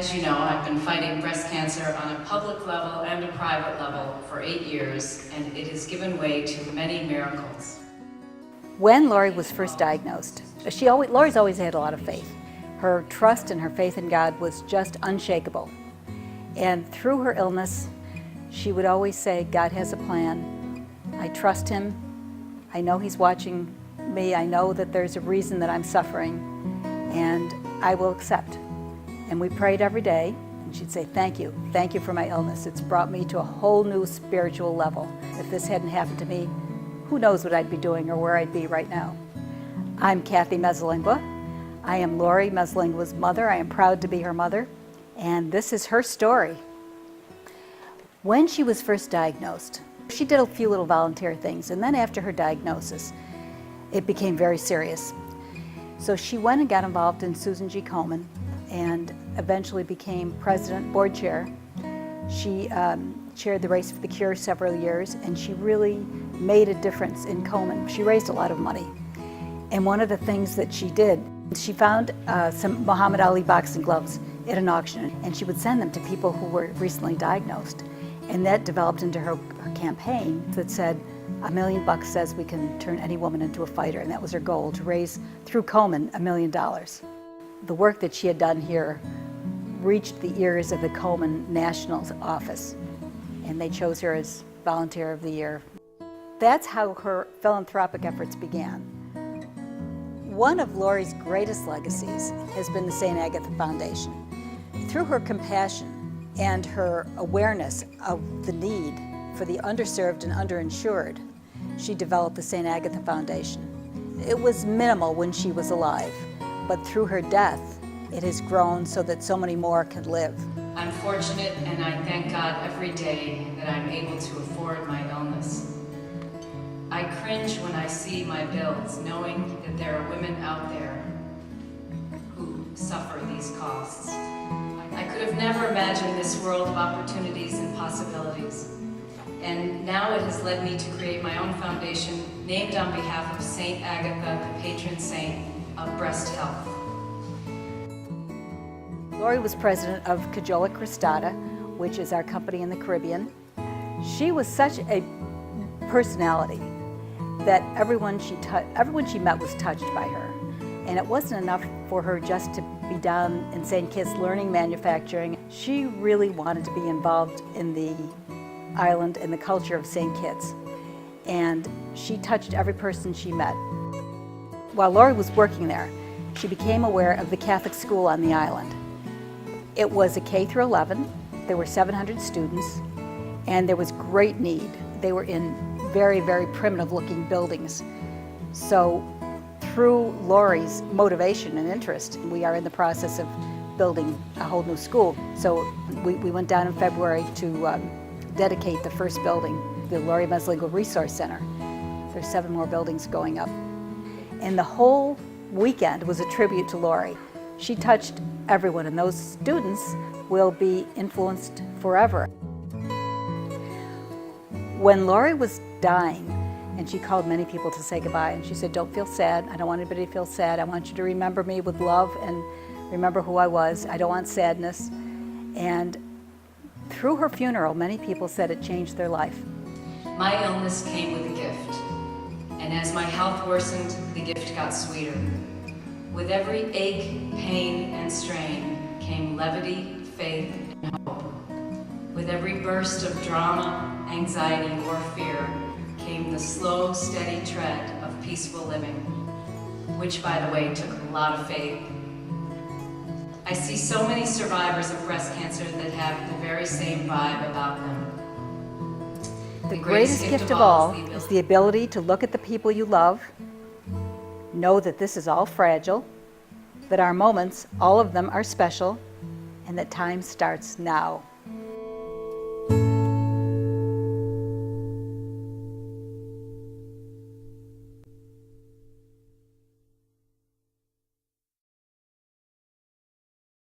As you know, I've been fighting breast cancer on a public level and a private level for 8 years, and it has given way to many miracles. When Laurie was first diagnosed, Laurie's always had a lot of faith. Her trust and her faith in God was just unshakable. And through her illness, she would always say, God has a plan. I trust Him. I know He's watching me. I know that there's a reason that I'm suffering, and I will accept. And we prayed every day, and she'd say, thank you for my illness. It's brought me to a whole new spiritual level. If this hadn't happened to me, who knows what I'd be doing or where I'd be right now. I'm Kathy Mezzalingua. I am Laurie Mezzalingua's mother. I am proud to be her mother, and this is her story. When she was first diagnosed, she did a few little volunteer things, and then after her diagnosis, it became very serious. So she went and got involved in Susan G. Komen, and eventually became president, board chair. She chaired the Race for the Cure several years, and she really made a difference in Komen. She raised a lot of money. And one of the things that she did, she found some Muhammad Ali boxing gloves at an auction, and she would send them to people who were recently diagnosed. And that developed into her campaign that said, $1 million says we can turn any woman into a fighter, and that was her goal, to raise, through Komen, $1 million. The work that she had done here reached the ears of the Komen National Office, and they chose her as Volunteer of the Year. That's how her philanthropic efforts began. One of Laurie's greatest legacies has been the St. Agatha Foundation. Through her compassion and her awareness of the need for the underserved and underinsured, she developed the St. Agatha Foundation. It was minimal when she was alive, but through her death, it has grown so that so many more can live. I'm fortunate, and I thank God every day that I'm able to afford my illness. I cringe when I see my bills, knowing that there are women out there who suffer these costs. I could have never imagined this world of opportunities and possibilities. And now it has led me to create my own foundation named on behalf of St. Agatha, the patron saint of breast health. Laurie was president of Cajola Cristata, which is our company in the Caribbean. She was such a personality that everyone she met was touched by her. And it wasn't enough for her just to be down in St. Kitts learning manufacturing. She really wanted to be involved in the island and the culture of St. Kitts. And she touched every person she met. While Laurie was working there, she became aware of the Catholic school on the island. It was a K through 11. There were 700 students, and there was great need. They were in very, very primitive looking buildings. So through Laurie's motivation and interest, we are in the process of building a whole new school. So we went down in February to dedicate the first building, the Laurie Mezzalingua Resource Center. There's 7 more buildings going up. And the whole weekend was a tribute to Laurie. She touched everyone, and those students will be influenced forever. When Laurie was dying, and she called many people to say goodbye, and she said, don't feel sad. I don't want anybody to feel sad. I want you to remember me with love and remember who I was. I don't want sadness. And through her funeral, many people said it changed their life. My illness came with a gift, and as my health worsened, the gift got sweeter. With every ache, pain, and strain came levity, faith, and hope. With every burst of drama, anxiety, or fear came the slow, steady tread of peaceful living, which, by the way, took a lot of faith. I see so many survivors of breast cancer that have the very same vibe about them. The greatest gift of all is the ability to look at the people you love, know that this is all fragile, that our moments, all of them, are special, and that time starts now.